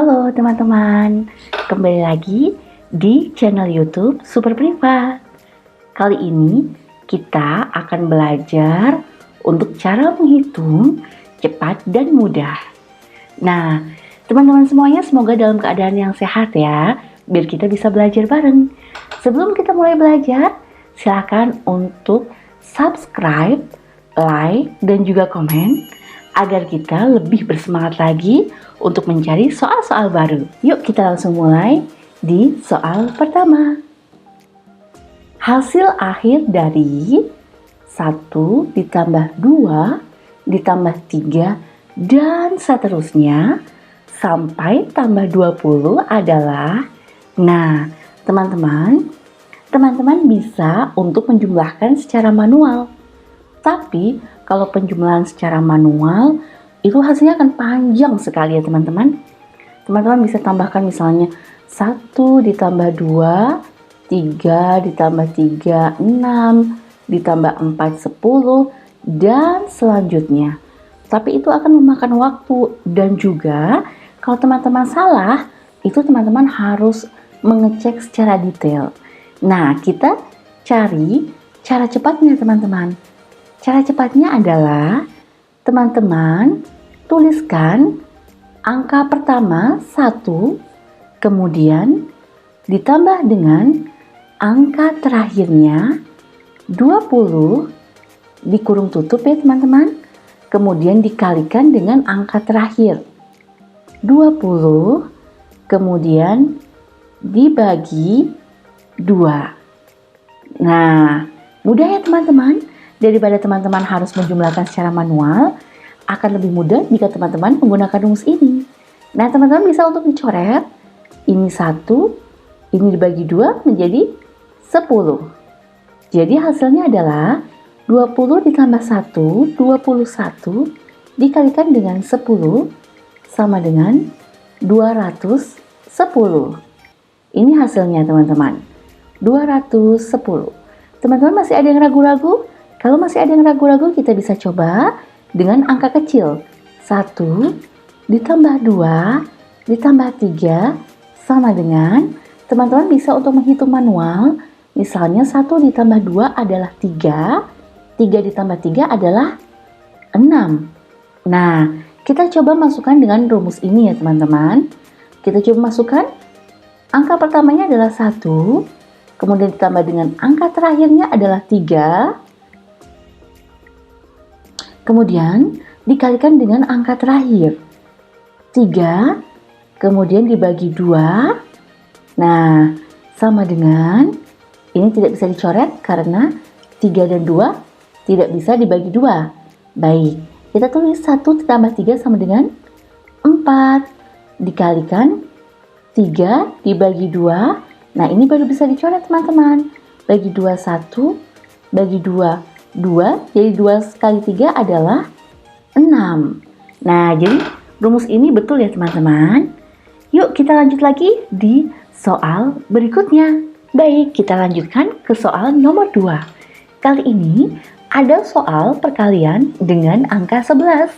Halo teman-teman, kembali lagi di channel YouTube Super Privat. Kali ini kita akan belajar untuk cara menghitung cepat dan mudah. Nah, teman-teman semuanya semoga dalam keadaan yang sehat ya, biar kita bisa belajar bareng. Sebelum kita mulai belajar, silakan untuk subscribe, like, dan juga komen agar kita lebih bersemangat lagi untuk mencari soal-soal baru. Yuk kita langsung mulai di soal pertama. Hasil akhir dari 1 ditambah 2 ditambah 3 dan seterusnya sampai tambah 20 adalah. Nah, teman-teman bisa untuk menjumlahkan secara manual. Tapi kalau penjumlahan secara manual itu hasilnya akan panjang sekali ya teman-teman. Teman-teman bisa tambahkan misalnya 1 ditambah 2, 3 ditambah 3, 6 ditambah 4, 10 dan selanjutnya. Tapi itu akan memakan waktu dan juga kalau teman-teman salah itu teman-teman harus mengecek secara detail. Nah, kita cari cara cepatnya teman-teman. Cara cepatnya adalah teman-teman tuliskan angka pertama 1, kemudian ditambah dengan angka terakhirnya 20 dikurung tutup ya teman-teman, kemudian dikalikan dengan angka terakhir 20, kemudian dibagi 2. Nah, mudah ya teman-teman. Daripada teman-teman harus menjumlahkan secara manual, akan lebih mudah jika teman-teman menggunakan rumus ini. Nah, teman-teman bisa untuk dicoret. Ini 1, ini dibagi 2 menjadi 10. Jadi hasilnya adalah 20 ditambah 1, 21 dikalikan dengan 10 sama dengan 210. Ini hasilnya teman-teman, 210. Teman-teman masih ada yang ragu-ragu? Kalau masih ada yang ragu-ragu, kita bisa coba dengan angka kecil. 1 ditambah 2 ditambah 3 sama dengan, teman-teman bisa untuk menghitung manual. Misalnya 1 ditambah 2 adalah 3, 3 ditambah 3 adalah 6. Nah, kita coba masukkan dengan rumus ini ya teman-teman. Kita coba masukkan, angka pertamanya adalah 1, kemudian ditambah dengan angka terakhirnya adalah 3, kemudian dikalikan dengan angka terakhir 3, kemudian dibagi 2. Nah, sama dengan, ini tidak bisa dicoret karena 3 dan 2 tidak bisa dibagi 2. Baik, kita tulis 1 ditambah 3 sama dengan 4. Dikalikan 3 dibagi 2. Nah, ini baru bisa dicoret teman-teman. Bagi 2, 1. Bagi 2, 2, jadi 2 kali 3 adalah 6. Nah, jadi rumus ini betul ya teman-teman. Yuk kita lanjut lagi di soal berikutnya. Baik, kita lanjutkan ke soal nomor 2. Kali ini ada soal perkalian dengan angka 11.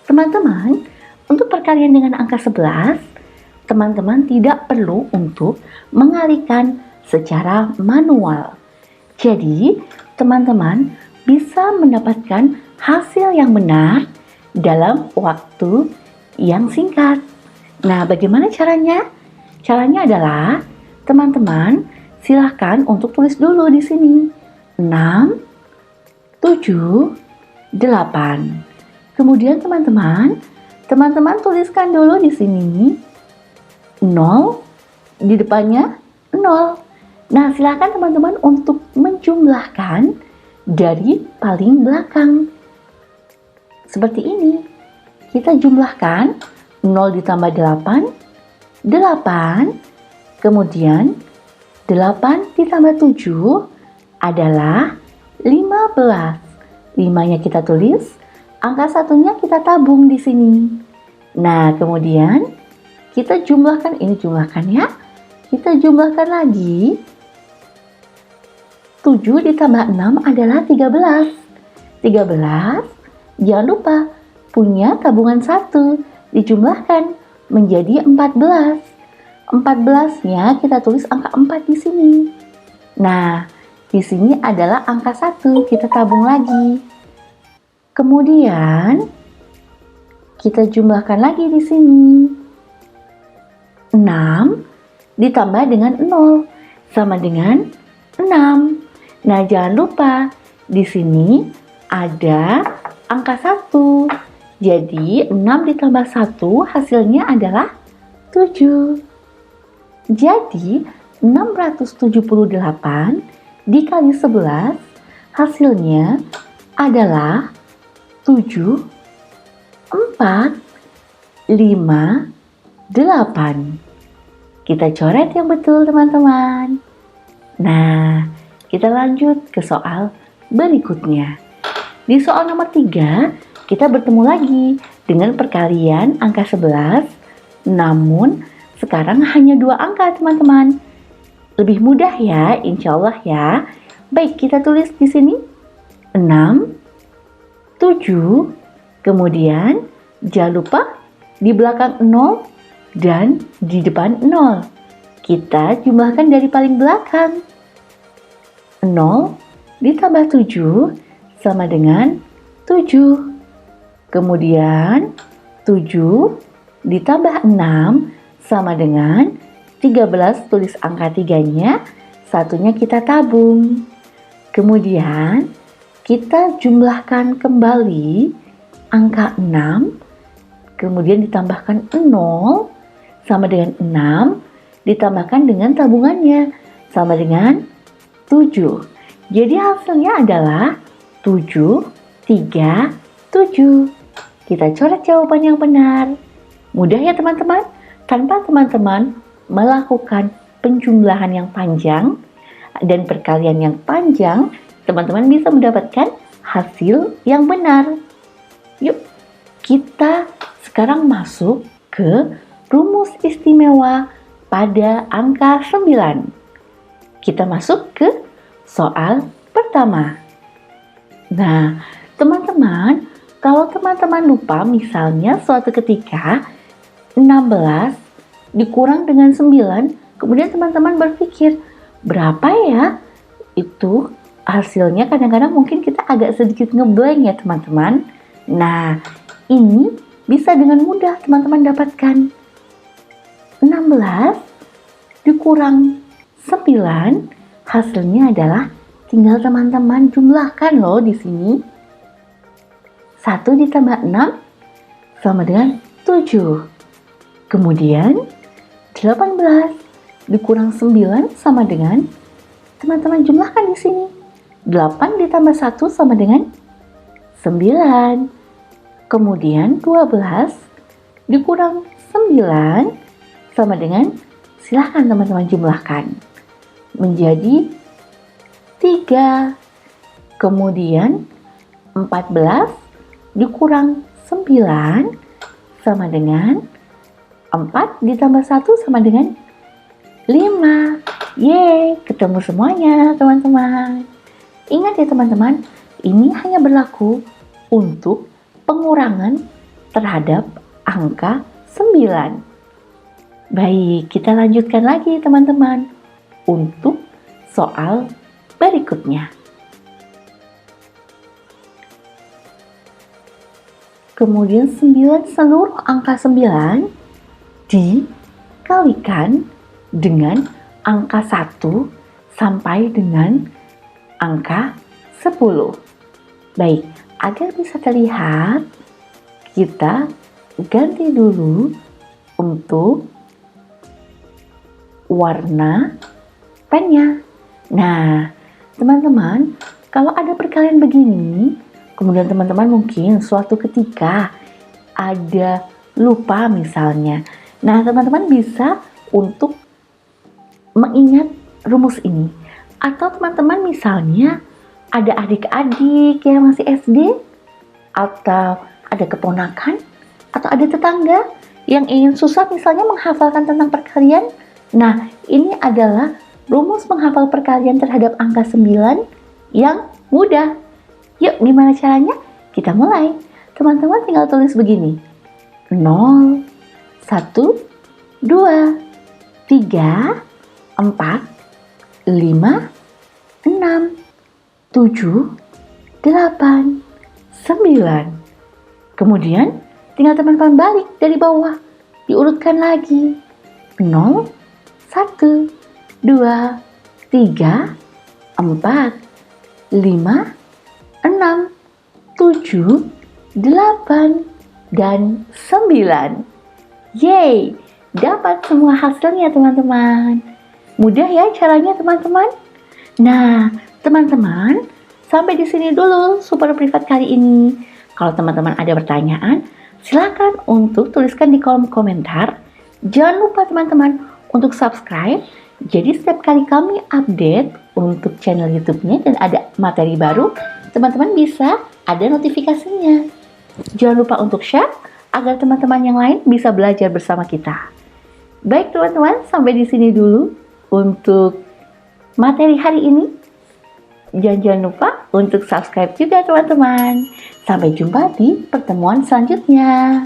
Teman-teman, untuk perkalian dengan angka 11, teman-teman tidak perlu untuk mengalihkan secara manual. Jadi, teman-teman bisa mendapatkan hasil yang benar dalam waktu yang singkat. Nah, bagaimana caranya? Caranya adalah teman-teman silahkan untuk tulis dulu di sini 6, 7, 8. Kemudian teman-teman tuliskan dulu di sini 0, di depannya 0. Nah, silakan teman-teman untuk menjumlahkan dari paling belakang. Seperti ini. Kita jumlahkan 0 ditambah 8, 8. Kemudian 8 ditambah 7 adalah 15. 5-nya kita tulis, angka satunya kita tabung di sini. Nah, kemudian kita jumlahkan, ini jumlahkan ya. Kita jumlahkan lagi. 7 ditambah 6 adalah 13. 13, jangan lupa punya tabungan 1. Dijumlahkan menjadi 14. 14-nya kita tulis angka 4 di sini. Nah, di sini adalah angka 1, kita tabung lagi. Kemudian kita jumlahkan lagi di sini. 6 ditambah dengan 0 sama dengan 6. Nah, jangan lupa di sini ada angka 1. Jadi 6 ditambah 1 hasilnya adalah 7. Jadi 678 dikali 11 hasilnya adalah 7, 4, 5, 8. Kita coret yang betul teman-teman. Nah, kita lanjut ke soal berikutnya. Di soal nomor 3, kita bertemu lagi dengan perkalian angka 11, namun sekarang hanya 2 angka teman-teman. Lebih mudah ya, insya Allah ya. Baik, kita tulis di sini 6, 7, kemudian jangan lupa di belakang 0 dan di depan 0. Kita jumlahkan dari paling belakang. 0 ditambah 7 sama dengan 7. Kemudian 7 ditambah 6 sama dengan 13, tulis angka 3-nya, satunya kita tabung. Kemudian kita jumlahkan kembali angka 6, kemudian ditambahkan 0 sama dengan 6, ditambahkan dengan tabungannya sama dengan 7. Jadi hasilnya adalah 7, 3, 7. Kita coret jawaban yang benar. Mudah ya teman-teman? Tanpa teman-teman melakukan penjumlahan yang panjang dan perkalian yang panjang, teman-teman bisa mendapatkan hasil yang benar. Yuk, kita sekarang masuk ke rumus istimewa pada angka 9. Kita masuk ke soal pertama. Nah, teman-teman, kalau teman-teman lupa misalnya suatu ketika 16 dikurang dengan 9, kemudian teman-teman berpikir, berapa ya? Itu hasilnya kadang-kadang mungkin kita agak sedikit ngeblank ya teman-teman. Nah, ini bisa dengan mudah teman-teman dapatkan. 16 dikurang 9, hasilnya adalah tinggal teman-teman jumlahkan loh di sini. 1 ditambah 6 sama dengan 7. Kemudian 18 dikurang 9 sama dengan, teman-teman jumlahkan di sini. 8 ditambah 1 sama dengan 9. Kemudian 12 dikurang 9 sama dengan, silahkan teman-teman jumlahkan, menjadi 3. Kemudian 14 dikurang 9 sama dengan 4 ditambah 1 sama dengan 5. Yeay, ketemu semuanya teman-teman. Ingat ya teman-teman, ini hanya berlaku untuk pengurangan terhadap angka 9. Baik, kita lanjutkan lagi teman-teman untuk soal berikutnya. Kemudian 9, seluruh angka 9 dikalikan dengan angka 1 sampai dengan angka 10. Baik, agar bisa terlihat, kita ganti dulu untuk warna pennya. Nah, teman-teman, kalau ada perkalian begini, kemudian teman-teman mungkin suatu ketika ada lupa misalnya. Nah, teman-teman bisa untuk mengingat rumus ini. Atau teman-teman misalnya ada adik-adik yang masih SD, atau ada keponakan, atau ada tetangga yang ingin susah misalnya menghafalkan tentang perkalian. Nah, ini adalah rumus menghafal perkalian terhadap angka 9 yang mudah. Yuk, gimana caranya? Kita mulai. Teman-teman tinggal tulis begini. 0, 1, 2, 3, 4, 5, 6, 7, 8, 9. Kemudian tinggal teman-teman balik dari bawah. Diurutkan lagi. 0, 1, 2, 3, 4, 5, 6, 7, 8, dan 9. Yeay, dapat semua hasilnya teman-teman. Mudah ya caranya teman-teman? Nah, teman-teman, sampai di sini dulu super privat kali ini. Kalau teman-teman ada pertanyaan, silakan untuk tuliskan di kolom komentar. Jangan lupa teman-teman untuk subscribe. Jadi setiap kali kami update untuk channel YouTube-nya dan ada materi baru, teman-teman bisa ada notifikasinya. Jangan lupa untuk share agar teman-teman yang lain bisa belajar bersama kita. Baik teman-teman, sampai di sini dulu untuk materi hari ini. Jangan lupa untuk subscribe juga teman-teman. Sampai jumpa di pertemuan selanjutnya.